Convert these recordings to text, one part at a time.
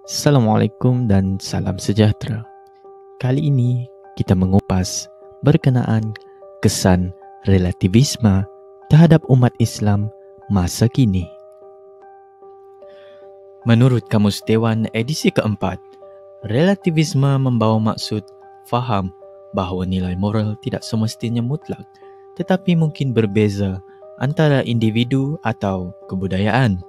Assalamualaikum dan salam sejahtera. Kali ini kita mengupas berkenaan kesan relativisme terhadap umat Islam masa kini. Menurut Kamus Dewan edisi keempat, relativisme membawa maksud faham bahawa nilai moral tidak semestinya mutlak, tetapi mungkin berbeza antara individu atau kebudayaan.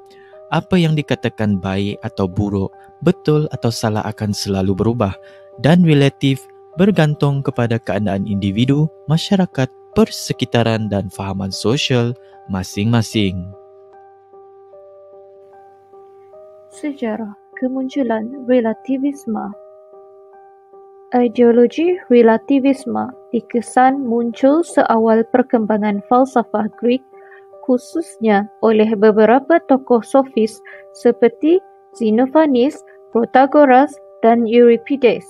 Apa yang dikatakan baik atau buruk, betul atau salah akan selalu berubah dan relatif bergantung kepada keadaan individu, masyarakat, persekitaran dan fahaman sosial masing-masing. Sejarah kemunculan relativisme. Ideologi relativisme dikesan muncul seawal perkembangan falsafah Greek, khususnya oleh beberapa tokoh sofis seperti Xenophanes, Protagoras dan Euripides.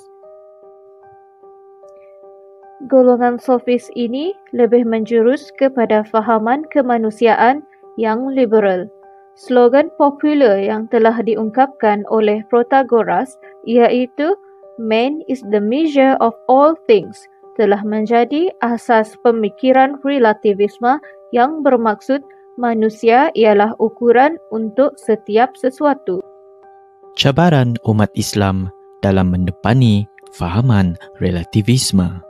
Golongan sofis ini lebih menjurus kepada fahaman kemanusiaan yang liberal. Slogan popular yang telah diungkapkan oleh Protagoras iaitu "Man is the measure of all things" telah menjadi asas pemikiran relativisme yang bermaksud manusia ialah ukuran untuk setiap sesuatu. Cabaran umat Islam dalam mendepani fahaman relativisme.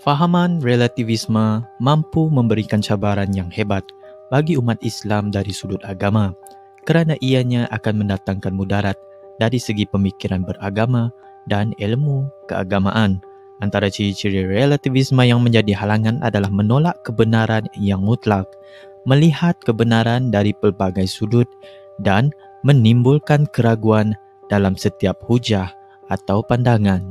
Fahaman relativisme mampu memberikan cabaran yang hebat bagi umat Islam dari sudut agama kerana ianya akan mendatangkan mudarat dari segi pemikiran beragama dan ilmu keagamaan. Antara ciri-ciri relativisme yang menjadi halangan adalah menolak kebenaran yang mutlak, melihat kebenaran dari pelbagai sudut dan menimbulkan keraguan dalam setiap hujah atau pandangan.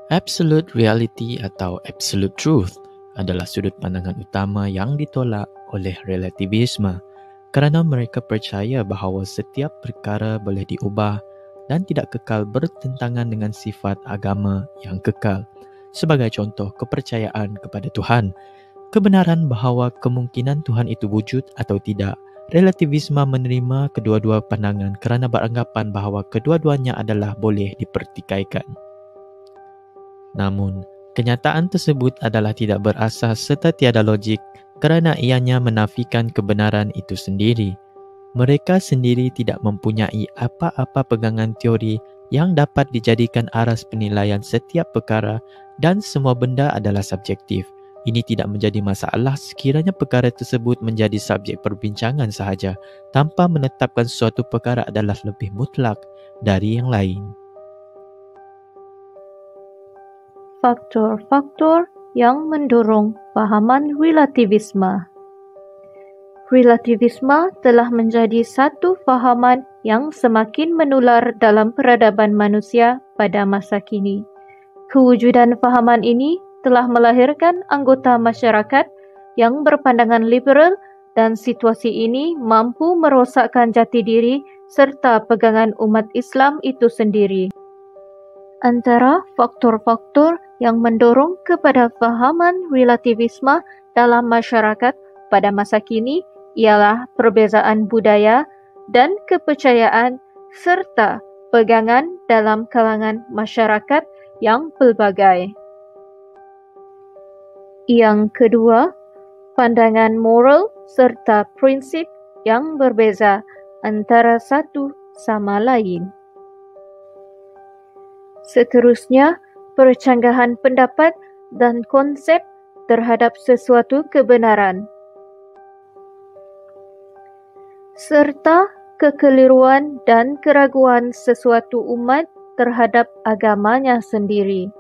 Absolute reality atau absolute truth adalah sudut pandangan utama yang ditolak oleh relativisme kerana mereka percaya bahawa setiap perkara boleh diubah dan tidak kekal bertentangan dengan sifat agama yang kekal. Sebagai contoh, kepercayaan kepada Tuhan, kebenaran bahawa kemungkinan Tuhan itu wujud atau tidak. Relativisme menerima kedua-dua pandangan kerana beranggapan bahawa kedua-duanya adalah boleh dipertikaikan. Namun, kenyataan tersebut adalah tidak berasas serta tiada logik kerana ianya menafikan kebenaran itu sendiri. Mereka sendiri tidak mempunyai apa-apa pegangan teori yang dapat dijadikan aras penilaian setiap perkara dan semua benda adalah subjektif. Ini tidak menjadi masalah sekiranya perkara tersebut menjadi subjek perbincangan sahaja tanpa menetapkan suatu perkara adalah lebih mutlak dari yang lain. Faktor-faktor yang mendorong fahaman relativisme. Relativisme telah menjadi satu fahaman yang semakin menular dalam peradaban manusia pada masa kini. Kewujudan fahaman ini telah melahirkan anggota masyarakat yang berpandangan liberal dan situasi ini mampu merosakkan jati diri serta pegangan umat Islam itu sendiri. Antara faktor-faktor yang mendorong kepada fahaman relativisme dalam masyarakat pada masa kini ialah perbezaan budaya dan kepercayaan serta pegangan dalam kalangan masyarakat yang pelbagai. Yang kedua, pandangan moral serta prinsip yang berbeza antara satu sama lain. Seterusnya, percanggahan pendapat dan konsep terhadap sesuatu kebenaran, serta kekeliruan dan keraguan sesuatu umat terhadap agamanya sendiri.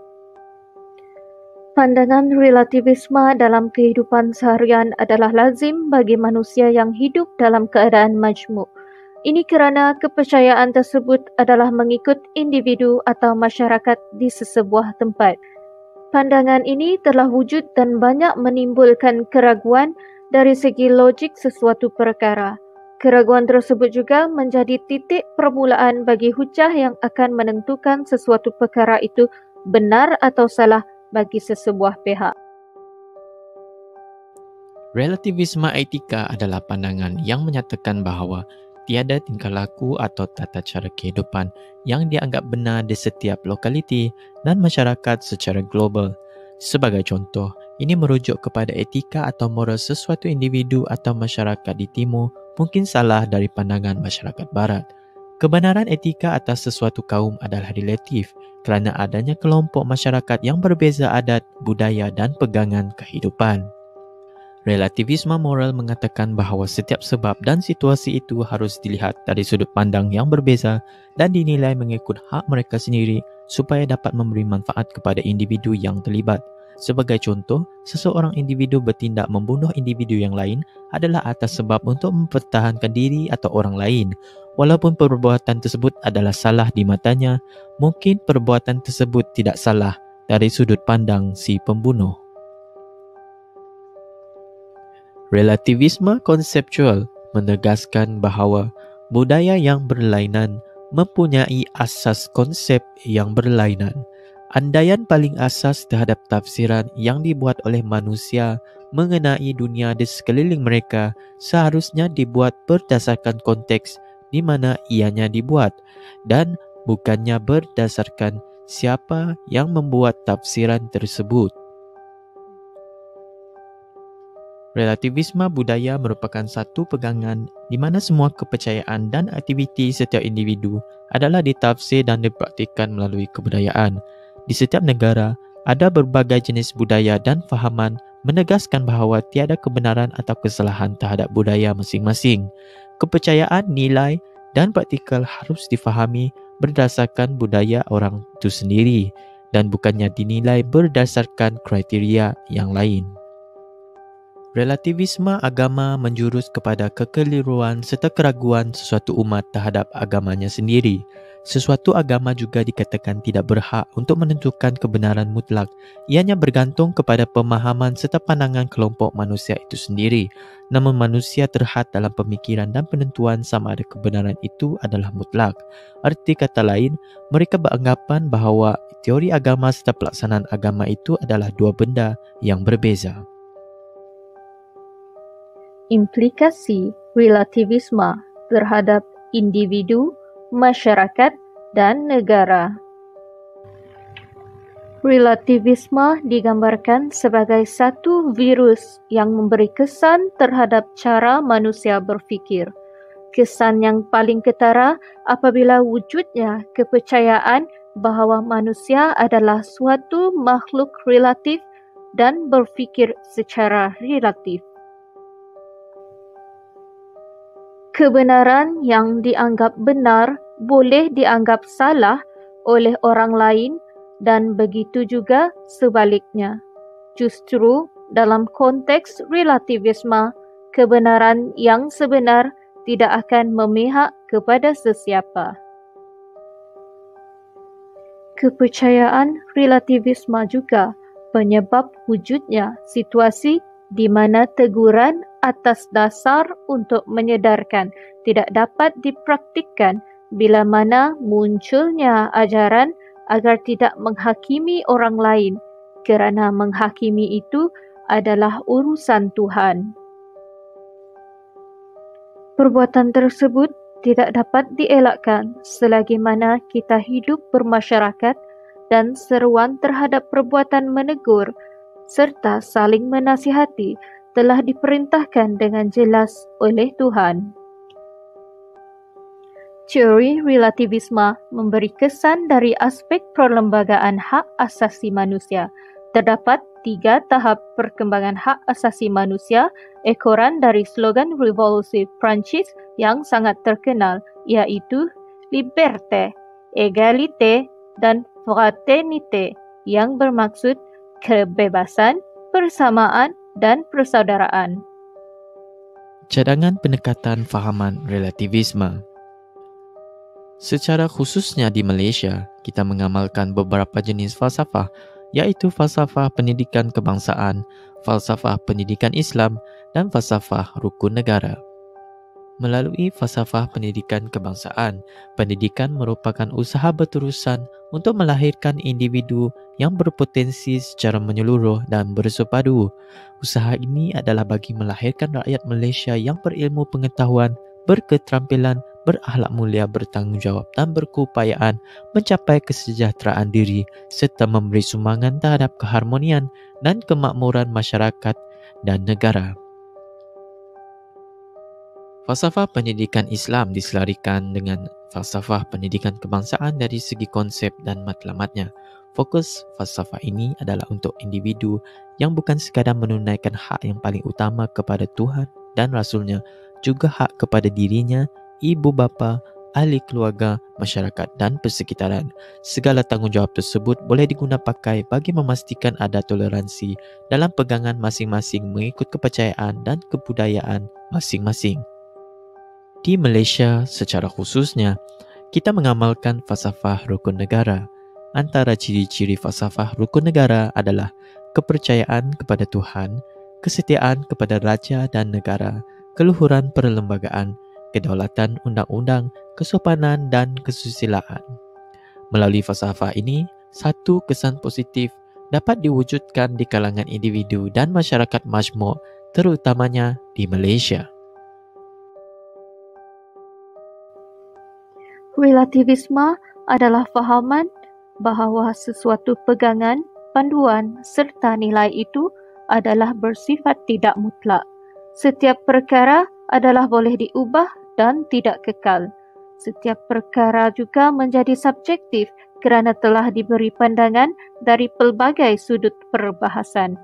Pandangan relativisme dalam kehidupan seharian adalah lazim bagi manusia yang hidup dalam keadaan majmuk. Ini kerana kepercayaan tersebut adalah mengikut individu atau masyarakat di sesebuah tempat. Pandangan ini telah wujud dan banyak menimbulkan keraguan dari segi logik sesuatu perkara. Keraguan tersebut juga menjadi titik permulaan bagi hujah yang akan menentukan sesuatu perkara itu benar atau salah bagi sesebuah pihak. Relativisme etika adalah pandangan yang menyatakan bahawa Tiada tingkah laku atau tata cara kehidupan yang dianggap benar di setiap lokaliti dan masyarakat secara global. Sebagai contoh, ini merujuk kepada etika atau moral sesuatu individu atau masyarakat di timur mungkin salah dari pandangan masyarakat barat. Kebenaran etika atas sesuatu kaum adalah relatif kerana adanya kelompok masyarakat yang berbeza adat, budaya dan pegangan kehidupan. Relativisme moral mengatakan bahawa setiap sebab dan situasi itu harus dilihat dari sudut pandang yang berbeza dan dinilai mengikut hak mereka sendiri supaya dapat memberi manfaat kepada individu yang terlibat. Sebagai contoh, seseorang individu bertindak membunuh individu yang lain adalah atas sebab untuk mempertahankan diri atau orang lain. Walaupun perbuatan tersebut adalah salah di matanya, mungkin perbuatan tersebut tidak salah dari sudut pandang si pembunuh. Relativisme konseptual menegaskan bahawa budaya yang berlainan mempunyai asas konsep yang berlainan. Andaian paling asas terhadap tafsiran yang dibuat oleh manusia mengenai dunia di sekeliling mereka seharusnya dibuat berdasarkan konteks di mana ianya dibuat dan bukannya berdasarkan siapa yang membuat tafsiran tersebut. Relativisme budaya merupakan satu pegangan di mana semua kepercayaan dan aktiviti setiap individu adalah ditafsir dan dipraktikkan melalui kebudayaan. Di setiap negara, ada berbagai jenis budaya dan fahaman menegaskan bahawa tiada kebenaran atau kesalahan terhadap budaya masing-masing. Kepercayaan, nilai dan praktikal harus difahami berdasarkan budaya orang itu sendiri dan bukannya dinilai berdasarkan kriteria yang lain. Relativisme agama menjurus kepada kekeliruan serta keraguan sesuatu umat terhadap agamanya sendiri. Sesuatu agama juga dikatakan tidak berhak untuk menentukan kebenaran mutlak. Ianya bergantung kepada pemahaman serta pandangan kelompok manusia itu sendiri. Namun manusia terhad dalam pemikiran dan penentuan sama ada kebenaran itu adalah mutlak. Arti kata lain, mereka beranggapan bahawa teori agama serta pelaksanaan agama itu adalah dua benda yang berbeza. Implikasi relativisme terhadap individu, masyarakat, dan negara. Relativisme digambarkan sebagai satu virus yang memberi kesan terhadap cara manusia berfikir. Kesan yang paling ketara apabila wujudnya kepercayaan bahawa manusia adalah suatu makhluk relatif dan berfikir secara relatif. Kebenaran yang dianggap benar boleh dianggap salah oleh orang lain dan begitu juga sebaliknya. Justru dalam konteks relativisme, kebenaran yang sebenar tidak akan memihak kepada sesiapa. Kepercayaan relativisme juga penyebab wujudnya situasi di mana teguran atas dasar untuk menyedarkan tidak dapat dipraktikkan bila mana munculnya ajaran agar tidak menghakimi orang lain kerana menghakimi itu adalah urusan Tuhan. Perbuatan tersebut tidak dapat dielakkan selagi mana kita hidup bermasyarakat dan seruan terhadap perbuatan menegur serta saling menasihati telah diperintahkan dengan jelas oleh Tuhan. Teori relativisme memberi kesan dari aspek perlembagaan hak asasi manusia. Terdapat 3 tahap perkembangan hak asasi manusia ekoran dari slogan revolusi Prancis yang sangat terkenal, iaitu liberté, égalité, dan fraternité yang bermaksud kebebasan, persamaan, dan persaudaraan. Cadangan pendekatan fahaman relativisme. Secara khususnya di Malaysia, kita mengamalkan beberapa jenis falsafah, iaitu falsafah pendidikan kebangsaan, falsafah pendidikan Islam, dan falsafah rukun negara. Melalui falsafah pendidikan kebangsaan, pendidikan merupakan usaha berterusan untuk melahirkan individu yang berpotensi secara menyeluruh dan bersepadu. Usaha ini adalah bagi melahirkan rakyat Malaysia yang berilmu pengetahuan, berketerampilan, berakhlak mulia, bertanggungjawab dan berkeupayaan mencapai kesejahteraan diri serta memberi sumbangan terhadap keharmonian dan kemakmuran masyarakat dan negara. Falsafah pendidikan Islam diselarikan dengan falsafah pendidikan kebangsaan dari segi konsep dan matlamatnya. Fokus falsafah ini adalah untuk individu yang bukan sekadar menunaikan hak yang paling utama kepada Tuhan dan Rasulnya, juga hak kepada dirinya, ibu bapa, ahli keluarga, masyarakat dan persekitaran. Segala tanggungjawab tersebut boleh diguna pakai bagi memastikan ada toleransi dalam pegangan masing-masing mengikut kepercayaan dan kebudayaan masing-masing. Di Malaysia secara khususnya, kita mengamalkan falsafah rukun negara. Antara ciri-ciri falsafah rukun negara adalah kepercayaan kepada Tuhan, kesetiaan kepada raja dan negara, keluhuran perlembagaan, kedaulatan undang-undang, kesopanan dan kesusilaan. Melalui falsafah ini, satu kesan positif dapat diwujudkan di kalangan individu dan masyarakat majmuk, terutamanya di Malaysia. Relativisme adalah fahaman bahawa sesuatu pegangan, panduan serta nilai itu adalah bersifat tidak mutlak. Setiap perkara adalah boleh diubah dan tidak kekal. Setiap perkara juga menjadi subjektif kerana telah diberi pandangan dari pelbagai sudut perbahasan.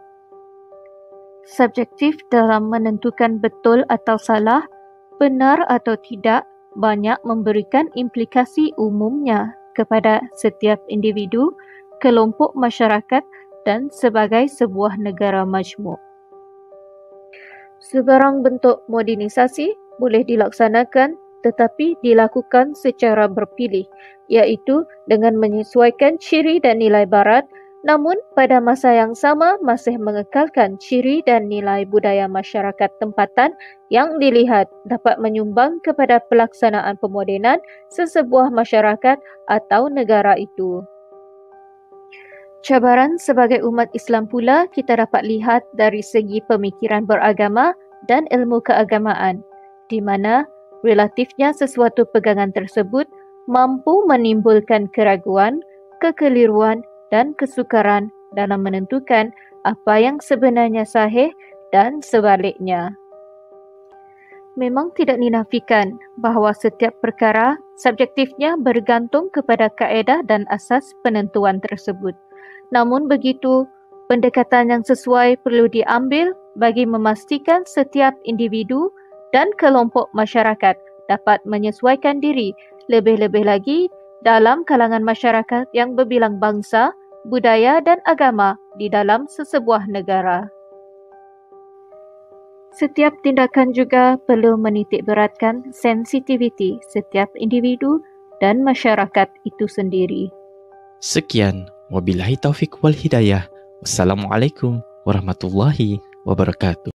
Subjektif dalam menentukan betul atau salah, benar atau tidak, banyak memberikan implikasi umumnya kepada setiap individu, kelompok masyarakat dan sebagai sebuah negara majmuk. Sebarang bentuk modernisasi boleh dilaksanakan tetapi dilakukan secara berpilih, iaitu dengan menyesuaikan ciri dan nilai barat, namun pada masa yang sama masih mengekalkan ciri dan nilai budaya masyarakat tempatan yang dilihat dapat menyumbang kepada pelaksanaan pemodenan sesebuah masyarakat atau negara itu. Cabaran sebagai umat Islam pula kita dapat lihat dari segi pemikiran beragama dan ilmu keagamaan, di mana relatifnya sesuatu pegangan tersebut mampu menimbulkan keraguan, kekeliruan dan kesukaran dalam menentukan apa yang sebenarnya sahih dan sebaliknya. Memang tidak dinafikan bahawa setiap perkara subjektifnya bergantung kepada kaedah dan asas penentuan tersebut. Namun begitu, pendekatan yang sesuai perlu diambil bagi memastikan setiap individu dan kelompok masyarakat dapat menyesuaikan diri, lebih-lebih lagi dalam kalangan masyarakat yang berbilang bangsa, budaya dan agama di dalam sesebuah negara. Setiap tindakan juga perlu menitikberatkan sensitiviti setiap individu dan masyarakat itu sendiri. Sekian, wabillahi taufik wal hidayah. Wassalamualaikum warahmatullahi wabarakatuh.